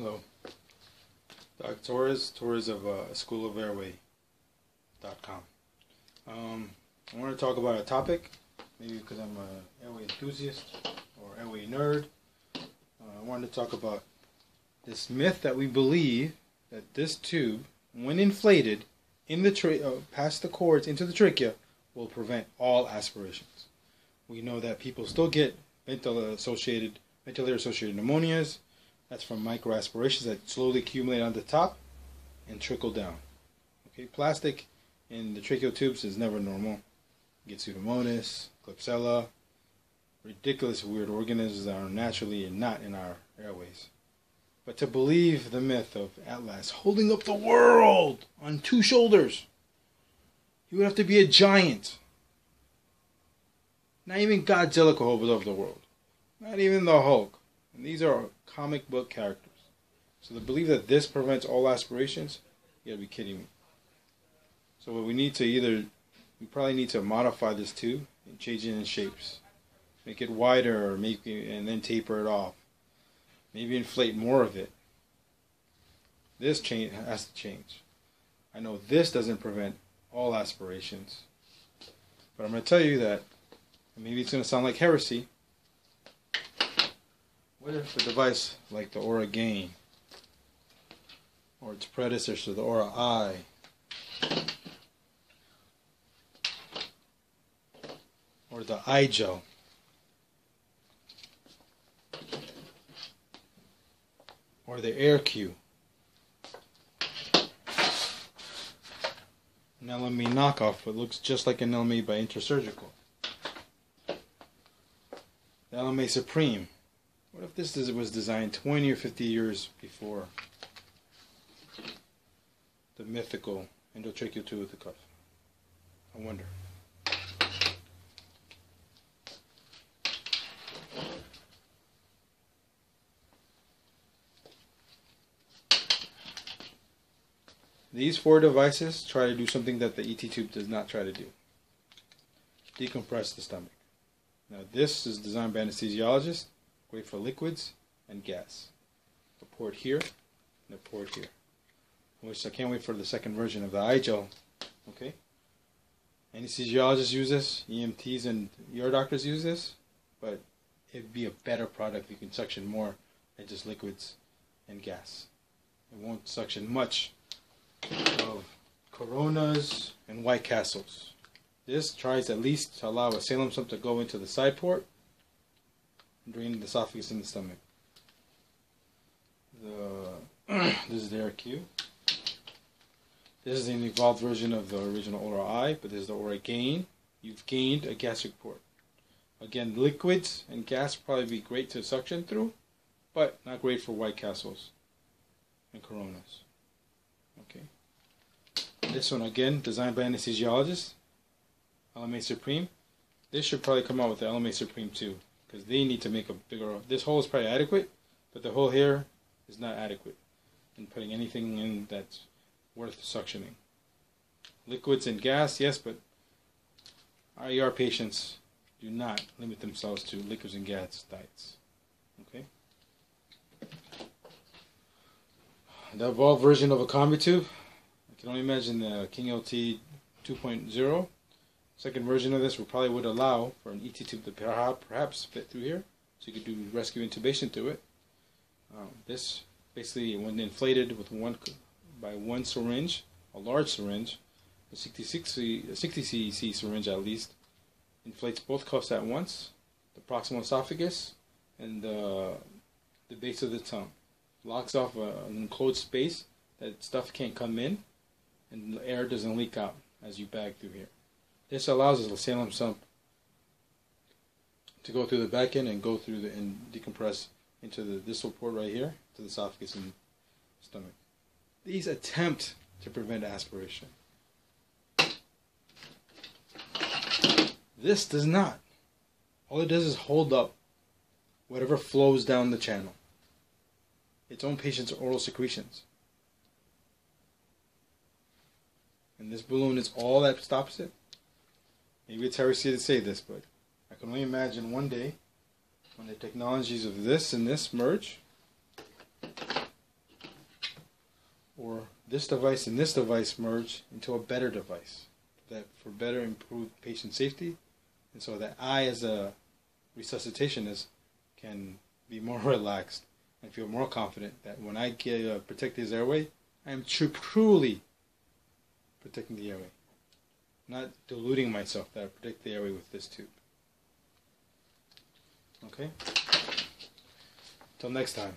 Hello, Dr. Torres of School of Airway.com. I want to talk about a topic, maybe because I'm an airway enthusiast or airway nerd. I wanted to talk about this myth that we believe that this tube, when inflated in the past the cords into the trachea, will prevent all aspirations. We know that people still get ventilator-associated pneumonias. That's from microaspirations that slowly accumulate on the top and trickle down. Okay, plastic in the tracheal tubes is never normal. You get Pseudomonas, Klebsiella, ridiculous weird organisms that are naturally and not in our airways. But to believe the myth of Atlas holding up the world on two shoulders, you would have to be a giant. Not even Godzilla could hold up the world. Not even the Hulk. And these are comic book characters. So to believe that this prevents all aspirations, you gotta be kidding me. So what we need to we probably need to modify this tube and change it in shapes. Make it wider, and then taper it off. Maybe inflate more of it. This has to change. I know this doesn't prevent all aspirations. But I'm going to tell you that, and maybe it's going to sound like heresy, what if a device like the Aura Gain, or its predecessor, the Aura I, or the iGel, or the AirQ, an LME knockoff, but looks just like an LME by Intersurgical, the LMA Supreme. What if this was designed 20 or 50 years before the mythical endotracheal tube with the cuff? I wonder. These four devices try to do something that the ET tube does not try to do. Decompress the stomach. Now this is designed by anesthesiologists, great for liquids and gas. A port here and a port here. Which I can't wait for the second version of the iGel. Okay? Anesthesiologists use this, EMTs and ER doctors use this, but it'd be a better product if you can suction more than just liquids and gas. It won't suction much of Coronas and White Castles. This tries at least to allow a Salem sump to go into the side port and drain the esophagus and the stomach. This is the AirQ. This is an evolved version of the original Aura I, but this is the Aura Gain. You've gained a gastric port. Again, liquids and gas would probably be great to suction through, but not great for White Castles and Coronas. Okay. This one again, designed by anesthesiologists, LMA Supreme. This should probably come out with the LMA Supreme too, because they need to make a bigger. This hole is probably adequate, but the hole here is not adequate in putting anything in that's worth suctioning. Liquids and gas, yes, but our ER patients do not limit themselves to liquids and gas diets. Okay. The evolved version of a combi tube. I can only imagine the King LT 2.0. Second version of this would allow for an ET tube to perhaps fit through here, so you could do rescue intubation through it. This basically, when inflated with one syringe, a large syringe, a 60 cc syringe at least, inflates both cuffs at once, the proximal esophagus and the base of the tongue. Locks off an enclosed space that stuff can't come in, and the air doesn't leak out as you bag through here. This allows the Salem sump to go through the back end and go through and decompress into the distal port right here, to the esophagus and stomach. These attempt to prevent aspiration. This does not. All it does is hold up whatever flows down the channel. Its own patient's oral secretions. And this balloon is all that stops it. Maybe it's heresy to say this, but I can only imagine one day when the technologies of this and this merge, or this device and this device merge into a better device that for better improved patient safety, and so that I as a resuscitationist can be more relaxed and feel more confident that when I protect his airway, I am truly protecting the airway, not deluding myself that I protect the airway with this tube. Okay? Till next time.